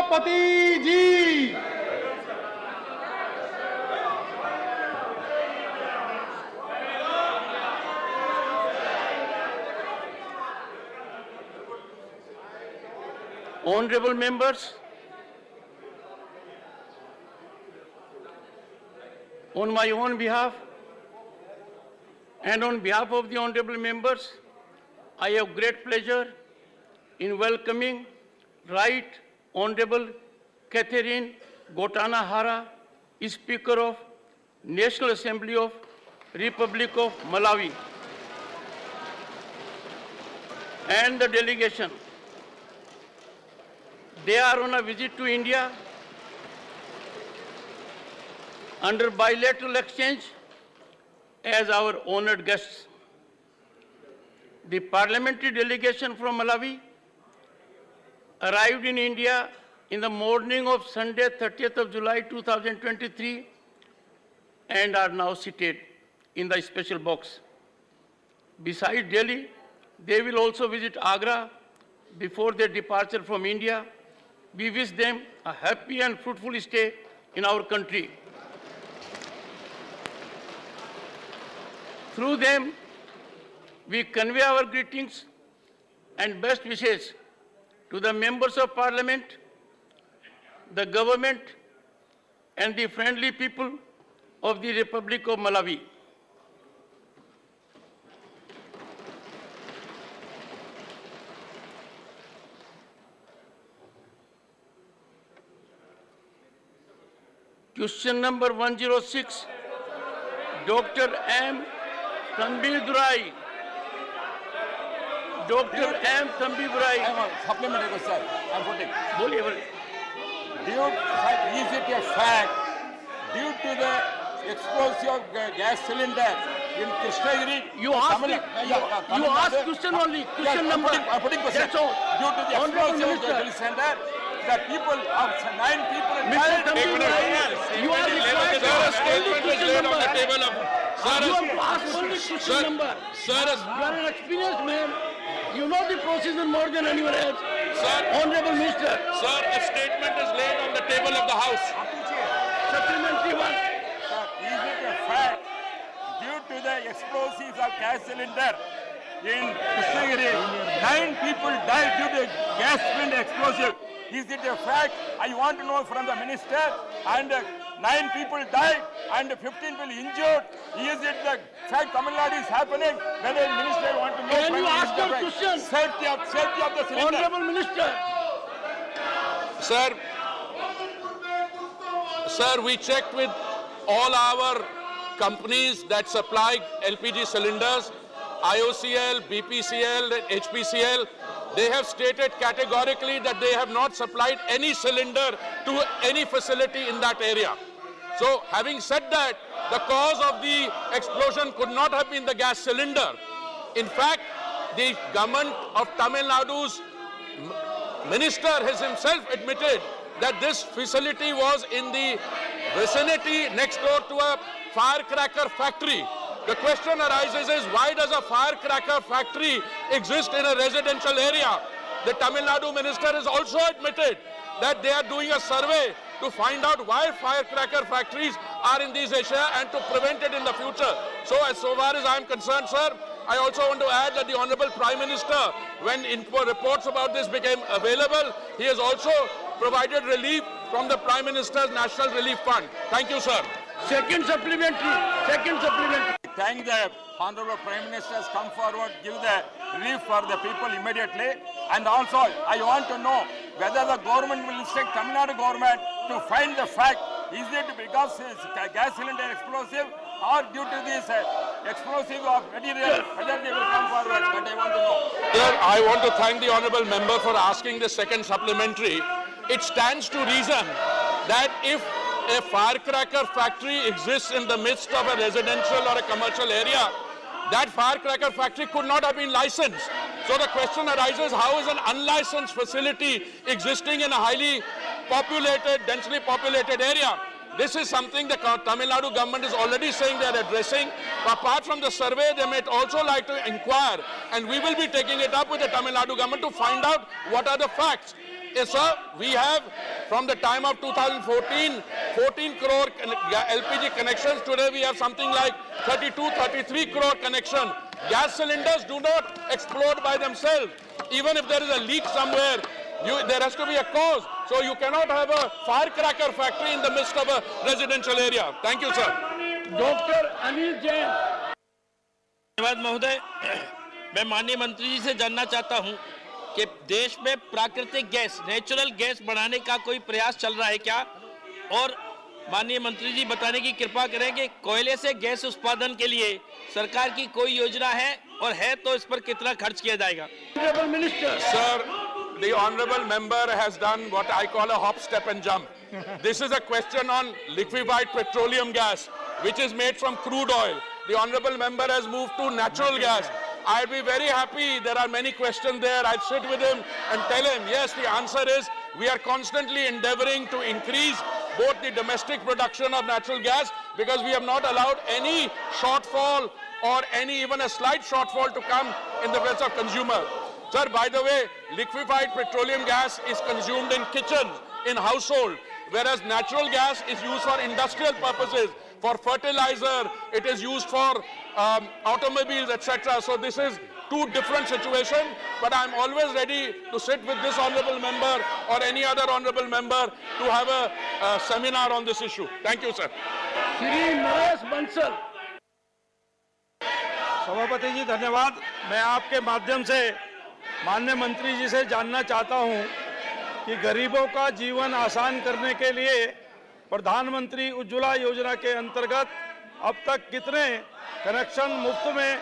सभापति जी। Honorable members, on my own behalf and on behalf of the honorable members, I have great pleasure in welcoming Right Honorable Catherine Gotana Hara, Speaker of National Assembly of Republic of Malawi, and the delegation. They are on a visit to India under bilateral exchange as our honored guests. The parliamentary delegation from Malawi arrived in India in the morning of Sunday, 30th of July 2023, and are now seated in the special box. Besides Delhi, they will also visit Agra before their departure from India. We wish them a happy and fruitful stay in our country. Through them, we convey our greetings and best wishes to the members of Parliament, the government, and the friendly people of the Republic of Malawi. Question number 106, Dr. M. Thambidurai. Dr. M. Thambidurai. Supplementary question. I'm putting. बोलिए बोलिए. Is it a fact due to the explosive gas cylinder in Krishnagiri? You asked Tamil- it. yeah, You Tamil asked Nadu- question only. Question Yeah, number. I'm putting question. That's all. Due to the Honorable explosive Minister. gas cylinder, the people of 9 people Mr. died. Thambidurai, you are required to ask only question number. You have to ask only question number. You are an experienced man. You know the procedure more than anyone else. Honorable Minister. Sir, a statement is laid on the table of the House. Supplementary one. Sir, is it a fact due to the explosives of gas cylinder in Krishnagiri, 9 people died due to gas cylinder explosive? Is it a fact? I want to know from the minister. And 9 people died and 15 people injured. Is it the fact Tamil Nadu is happening? Whether the minister want to know Can from you the ask minister, your right? question? Safety of the cylinder. Honorable Minister. Sir, we checked with all our companies that supply LPG cylinders, IOCL, BPCL, HPCL. They have stated categorically that they have not supplied any cylinder to any facility in that area. So, having said that, the cause of the explosion could not have been the gas cylinder. In fact, the government of Tamil Nadu's minister has himself admitted that this facility was in the vicinity next door to a firecracker factory. The question arises is, why does a firecracker factory exist in a residential area? The Tamil Nadu minister has also admitted that they are doing a survey to find out why firecracker factories are in these areas and to prevent it in the future. So far as I am concerned, sir, I also want to add that the Honorable Prime Minister, when reports about this became available, he has also provided relief from the Prime Minister's National Relief Fund. Thank you, sir. Second supplementary. Thank the Honorable Prime Minister has come forward, give the relief for the people immediately. And also, I want to know whether the government will instruct Tamil Nadu government to find the fact, is it because it's gas cylinder explosive or due to this explosive of material, whether they will come forward, but I want to know. Sir, I want to thank the Honorable Member for asking the second supplementary. It stands to reason that if a firecracker factory exists in the midst of a residential or a commercial area, that firecracker factory could not have been licensed. So the question arises, how is an unlicensed facility existing in a highly populated, densely populated area? This is something the Tamil Nadu government is already saying they are addressing. Apart from the survey, they may also like to inquire, and we will be taking it up with the Tamil Nadu government to find out what are the facts. Yes, sir. We have, from the time of 2014, 14 crore LPG connections. Today we have something like 32, 33 crore connection. Gas cylinders do not explode by themselves. Even if there is a leak somewhere, there has to be a cause. So you cannot have a firecracker factory in the midst of a residential area. Thank you, sir. Dr. Anil Jain. धन्यवाद महोदय। मैं माननीय मंत्री जी से जानना चाहता हूं कि देश में प्राकृतिक गैस, नेचुरल गैस बढ़ाने का कोई प्रयास चल रहा है क्या? और माननीय मंत्री जी बताने की कृपा करें कि कोयले से गैस उत्पादन के लिए सरकार की कोई योजना है, और है तो इस पर कितना खर्च किया जाएगा? Sir, the honorable member has done what I call a hop, step and jump. This is a question on liquefied petroleum gas, which is made from crude oil. The honorable member has moved to natural gas. I'd be very happy. There are many questions there. I'd sit with him and tell him, yes, the answer is we are constantly endeavoring to increase both the domestic production of natural gas, because we have not allowed any shortfall or even a slight shortfall to come in the face of consumers. Sir, by the way, liquefied petroleum gas is consumed in kitchens, in household, whereas natural gas is used for industrial purposes, for fertilizer, it is used for automobiles, etc. So this is two different situations, but I'm always ready to sit with this honorable member or any other honorable member to have a seminar on this issue. Thank you, sir. Shri Naresh Bansal. सभापति जी धन्यवाद। मैं आपके माध्यम से माननीय मंत्री जी से जानना चाहता हूं कि गरीबों का जीवन आसान करने के लिए प्रधानमंत्री उज्ज्वला योजना के अंतर्गत अब तक कितने कनेक्शन मुफ्त में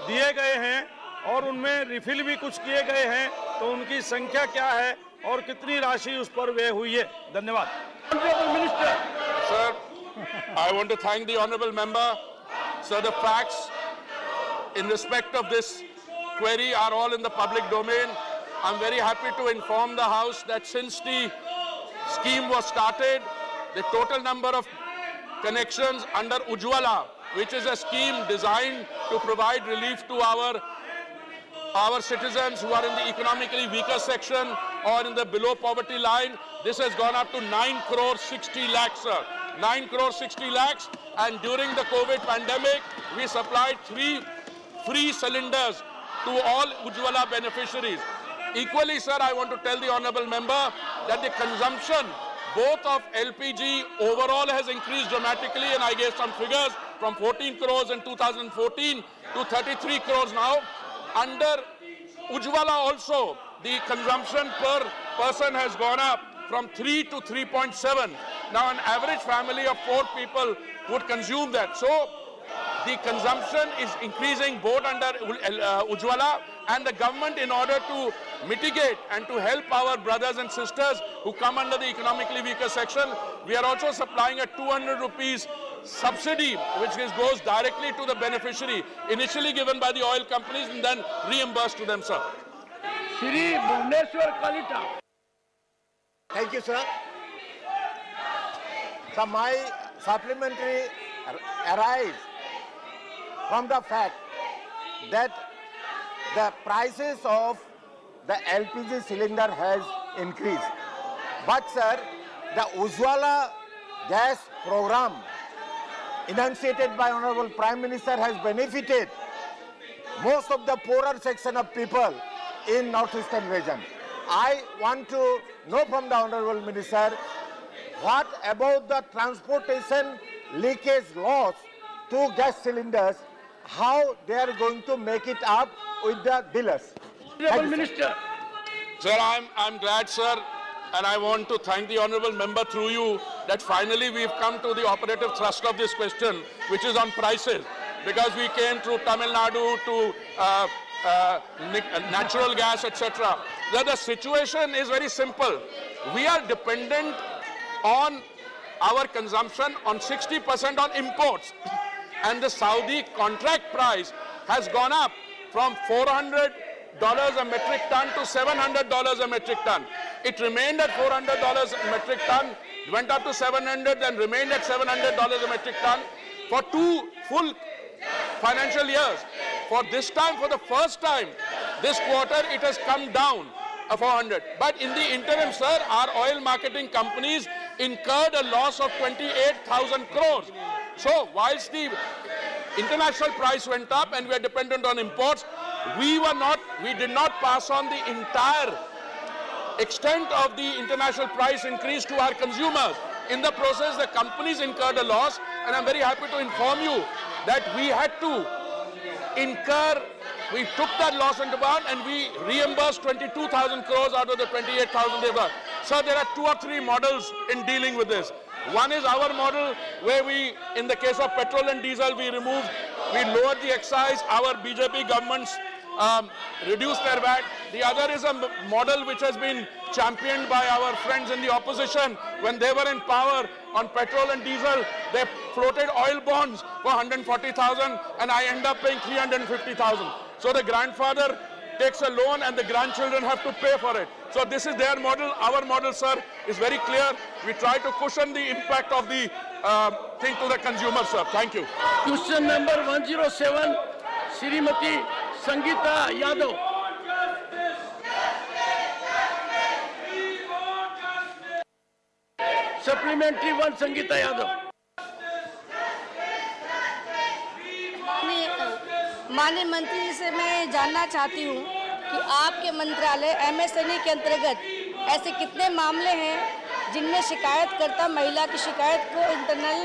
दिए गए हैं, और उनमें रिफिल भी कुछ किए गए हैं, तो उनकी संख्या क्या है और कितनी राशि उस पर व्यय हुई है? धन्यवाद। Sir, I want to thank the honorable member. Sir, the facts in respect of this query are all in the public domain. I'm very happy to inform the House that since the scheme was started, the total number of connections under Ujjwala, which is a scheme designed to provide relief to our citizens who are in the economically weaker section or in the below poverty line, this has gone up to 9 crore 60 lakhs, sir. 9 crore 60 lakhs, and during the COVID pandemic, we supplied 3 free cylinders to all Ujjwala beneficiaries. Equally, sir, I want to tell the honorable member that the consumption both of LPG overall has increased dramatically, and I gave some figures from 14 crores in 2014 to 33 crores now. Under Ujjwala also, the consumption per person has gone up from 3 to 3.7. Now an average family of 4 people would consume that. So the consumption is increasing both under Ujjwala, and the government, in order to mitigate and to help our brothers and sisters who come under the economically weaker section, we are also supplying a 200 rupees subsidy, which goes directly to the beneficiary, initially given by the oil companies and then reimbursed to them, sir. Shri Bhubaneswar Kalita. Thank you, sir. So my supplementary arises from the fact that the prices of the LPG cylinder has increased. But sir, the Ujjwala gas program enunciated by Honorable Prime Minister has benefited most of the poorer section of people in northeastern region. I want to know from the Honorable Minister, what about the transportation leakage loss to gas cylinders, how they are going to make it up with the dealers? Honorable Minister. Sir, I'm glad, sir, and I want to thank the honorable member through you that finally we've come to the operative thrust of this question, which is on prices, because we came through Tamil Nadu to natural gas, etc. The situation is very simple. We are dependent on our consumption on 60% on imports, and the Saudi contract price has gone up from $400 a metric ton to $700 a metric ton. It remained at $400 a metric ton, went up to $700, then remained at $700 a metric ton for 2 full financial years. For this time, for the first time, this quarter, it has come down 400. But in the interim, sir, our oil marketing companies incurred a loss of 28,000 crores. So whilst the international price went up and we are dependent on imports, we did not pass on the entire extent of the international price increase to our consumers. In the process, the companies incurred a loss, and I'm very happy to inform you that we had to we took that loss into account and we reimbursed 22,000 crores out of the 28,000 they were. So there are 2 or 3 models in dealing with this. One is our model where we, in the case of petrol and diesel, we lowered the excise. Our BJP governments reduced their VAT. The other is a model which has been championed by our friends in the opposition. When they were in power on petrol and diesel, they floated oil bonds for 140,000 and I end up paying 350,000. So the grandfather takes a loan and the grandchildren have to pay for it. So this is their model. Our model, sir, is very clear. We try to cushion the impact of the thing to the consumer, sir. Thank you. Question number 107, Srimati Sangeeta Yadav. Supplementary 1, Sangeeta Yadav. माननीय मंत्री जी से मैं जानना चाहती हूँ कि आपके मंत्रालय MSME के अंतर्गत ऐसे कितने मामले हैं जिनमें शिकायतकर्ता महिला की शिकायत को इंटरनल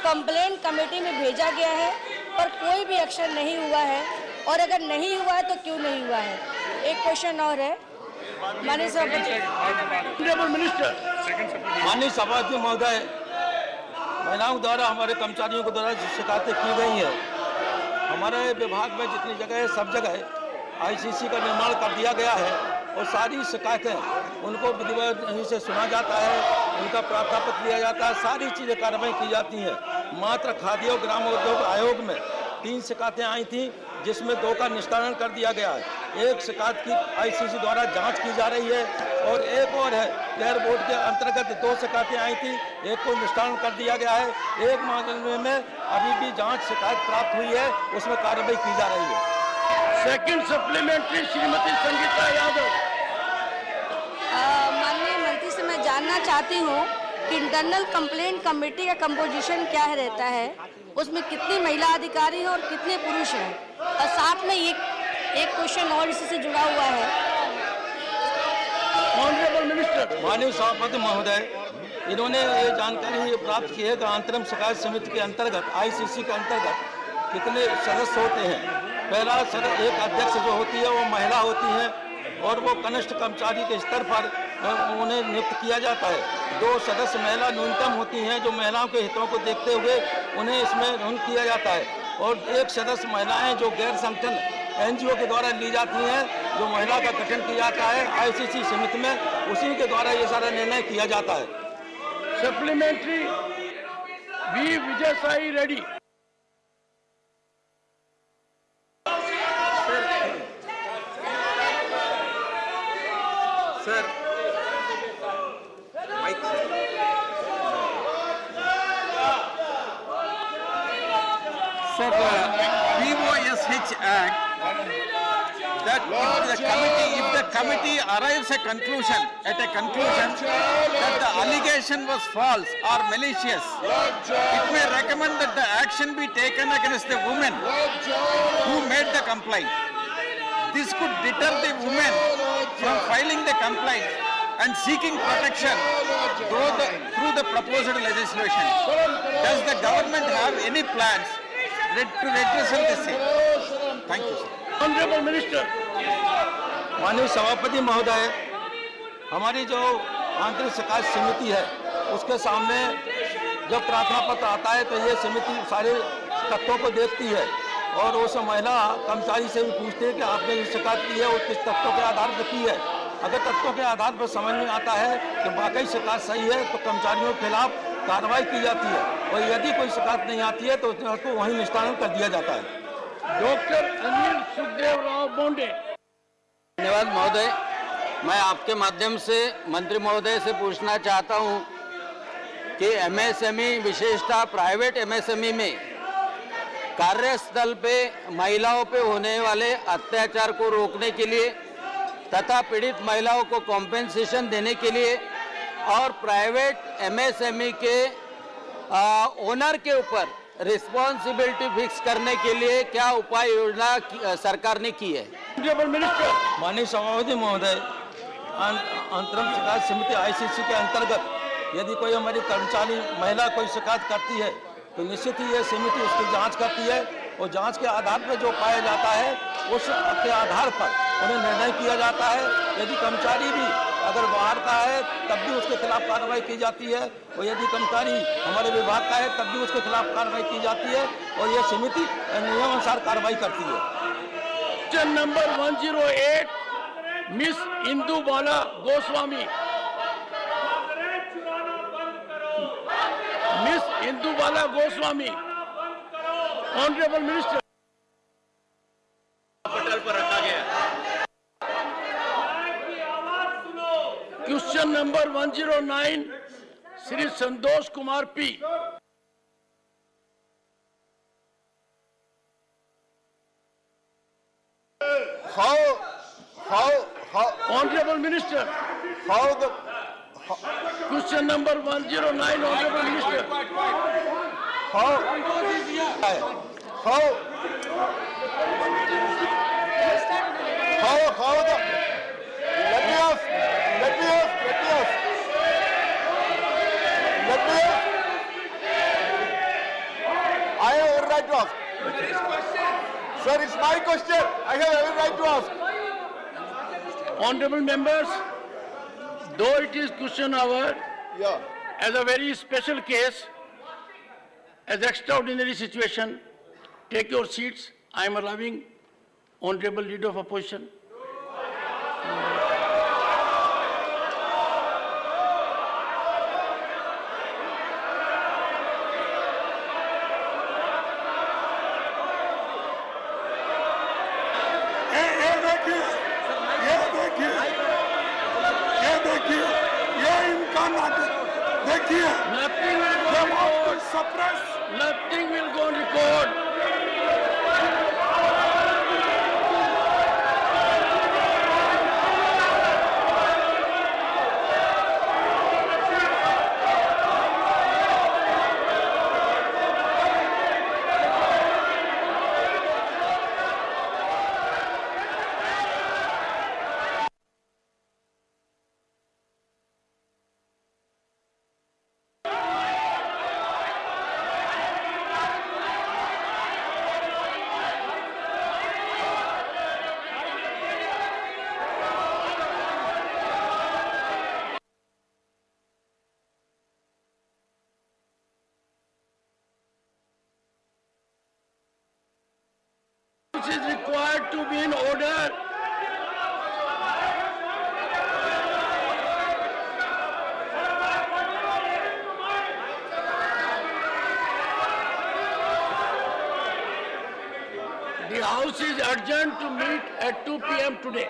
कंप्लेंट कमेटी में भेजा गया है पर कोई भी एक्शन नहीं हुआ है, और अगर नहीं हुआ है तो क्यों नहीं हुआ है? एक क्वेश्चन और है माननीय सभापति महोदय, महिलाओं द्वारा हमारे कर्मचारियों के द्वारा शिकायतें की गई हैं। हमारे विभाग में जितनी जगह है सब जगह ICC का निर्माण कर दिया गया है और सारी शिकायतें उनको विधिवत से सुना जाता है, उनका प्रार्थना पत्र लिया जाता है, सारी चीज़ें कार्रवाई की जाती हैं। मात्र खादी और ग्रामोद्योग आयोग में 3 शिकायतें आई थी जिसमें 2 का निस्तारण कर दिया गया है। एक शिकायत की ICC द्वारा जांच की जा रही है और एक और है गैर बोर्ड के अंतर्गत 2 शिकायतें आई थी, एक को निस्तारण कर दिया गया है। एक मामले में अभी भी जांच शिकायत प्राप्त हुई है, उसमें कार्रवाई की जा रही है। Second supplementary Shrimati Sangeeta Yadav. माननीय मंत्री से मैं जानना चाहती हूँ कि इंटरनल कंप्लेंट कमेटी का कंपोजिशन क्या रहता है, उसमें कितनी महिला अधिकारी हैं और कितने पुरुष हैं, और साथ में एक क्वेश्चन और इसी से जुड़ा हुआ है। Honourable minister. माननीय सभापति महोदय, इन्होंने ये जानकारी प्राप्त की है कि अंतरिम शिकायत समिति के अंतर्गत ICC के अंतर्गत कितने सदस्य होते हैं। पहला एक अध्यक्ष जो होती है वो महिला होती है और वो कनिष्ठ कर्मचारी के स्तर पर उन्हें नियुक्त किया जाता है। 2 सदस्य महिला न्यूनतम होती हैं जो महिलाओं के हितों को देखते हुए उन्हें इसमें नियुक्त किया जाता है, और 1 सदस्य महिलाएं जो गैर संगठन NGO के द्वारा ली जाती हैं, जो महिला का गठन किया जाता है ICC समिति में, उसी के द्वारा ये सारा निर्णय किया जाता है। Supplementary V Vijay Sai Reddy. Sir, VOSH Act, that if the committee arrives at a conclusion that the allegation was false or malicious, it may recommend that the action be taken against the woman who made the complaint. This could deter the women from filing the complaint and seeking protection through the proposed legislation. Does the government have any plans to redress this thing? Thank you, sir. Honourable minister. माननीय सभापति महोदय, हमारी जो आंतरिक शिकायत समिति है उसके सामने जब प्रार्थना पत्र आता है तो ये समिति सारे तथ्यों को देखती है और उस महिला कर्मचारी से भी पूछते हैं कि आपने जो शिकायत की है वो किस तथ्यों के आधार पर की है। अगर तथ्यों के आधार पर समझ में आता है कि वाकई शिकायत सही है तो कर्मचारियों के खिलाफ कार्रवाई की जाती है, और यदि कोई शिकायत नहीं आती है तो उसको वहीं निस्तारण कर दिया जाता है। डॉक्टर अनिल सुखदेव राव बोंडे। धन्यवाद महोदय, मैं आपके माध्यम से मंत्री महोदय से पूछना चाहता हूं कि MSME विशेषतः प्राइवेट MSME में कार्यस्थल पे महिलाओं पे होने वाले अत्याचार को रोकने के लिए तथा पीड़ित महिलाओं को कॉम्पेंसेशन देने के लिए और प्राइवेट एमएसएमई के ओनर के ऊपर रिस्पॉन्सिबिलिटी फिक्स करने के लिए क्या उपाय योजना सरकार ने की है? माननीय सभापति महोदय, अंतरिम शिकायत समिति आईसीसी के अंतर्गत यदि कोई हमारी कर्मचारी महिला कोई शिकायत करती है तो निश्चित ही यह समिति उसकी जांच करती है और जांच के आधार पर जो पाया जाता है उसके आधार पर उन्हें निर्णय किया जाता है। यदि कर्मचारी भी अगर बाहर का है तब भी उसके खिलाफ कार्रवाई की जाती है और यदि कर्मचारी हमारे विभाग का है तब भी उसके खिलाफ कार्रवाई की जाती है और यह समिति नियमानुसार कार्रवाई करती है। Question number 108, miss Indubala Goswami. Miss Indubala Goswami, honourable minister. पटल पर रखा गया। Question number 109, Shri Santosh Kumar P. How Honorable Minister. how the Question number 109, Honorable Minister. how the let me ask I have every right to ask. Sir, it's my question. I have every right to ask. Honorable members, though it is question hour, Yeah. as a very special case, as extraordinary situation, take your seats. I am allowing Honorable Leader of Opposition. Nothing will go on record. Nothing will go on record. Which is required to be in order. The House is adjourned to meet at 2 p.m. today.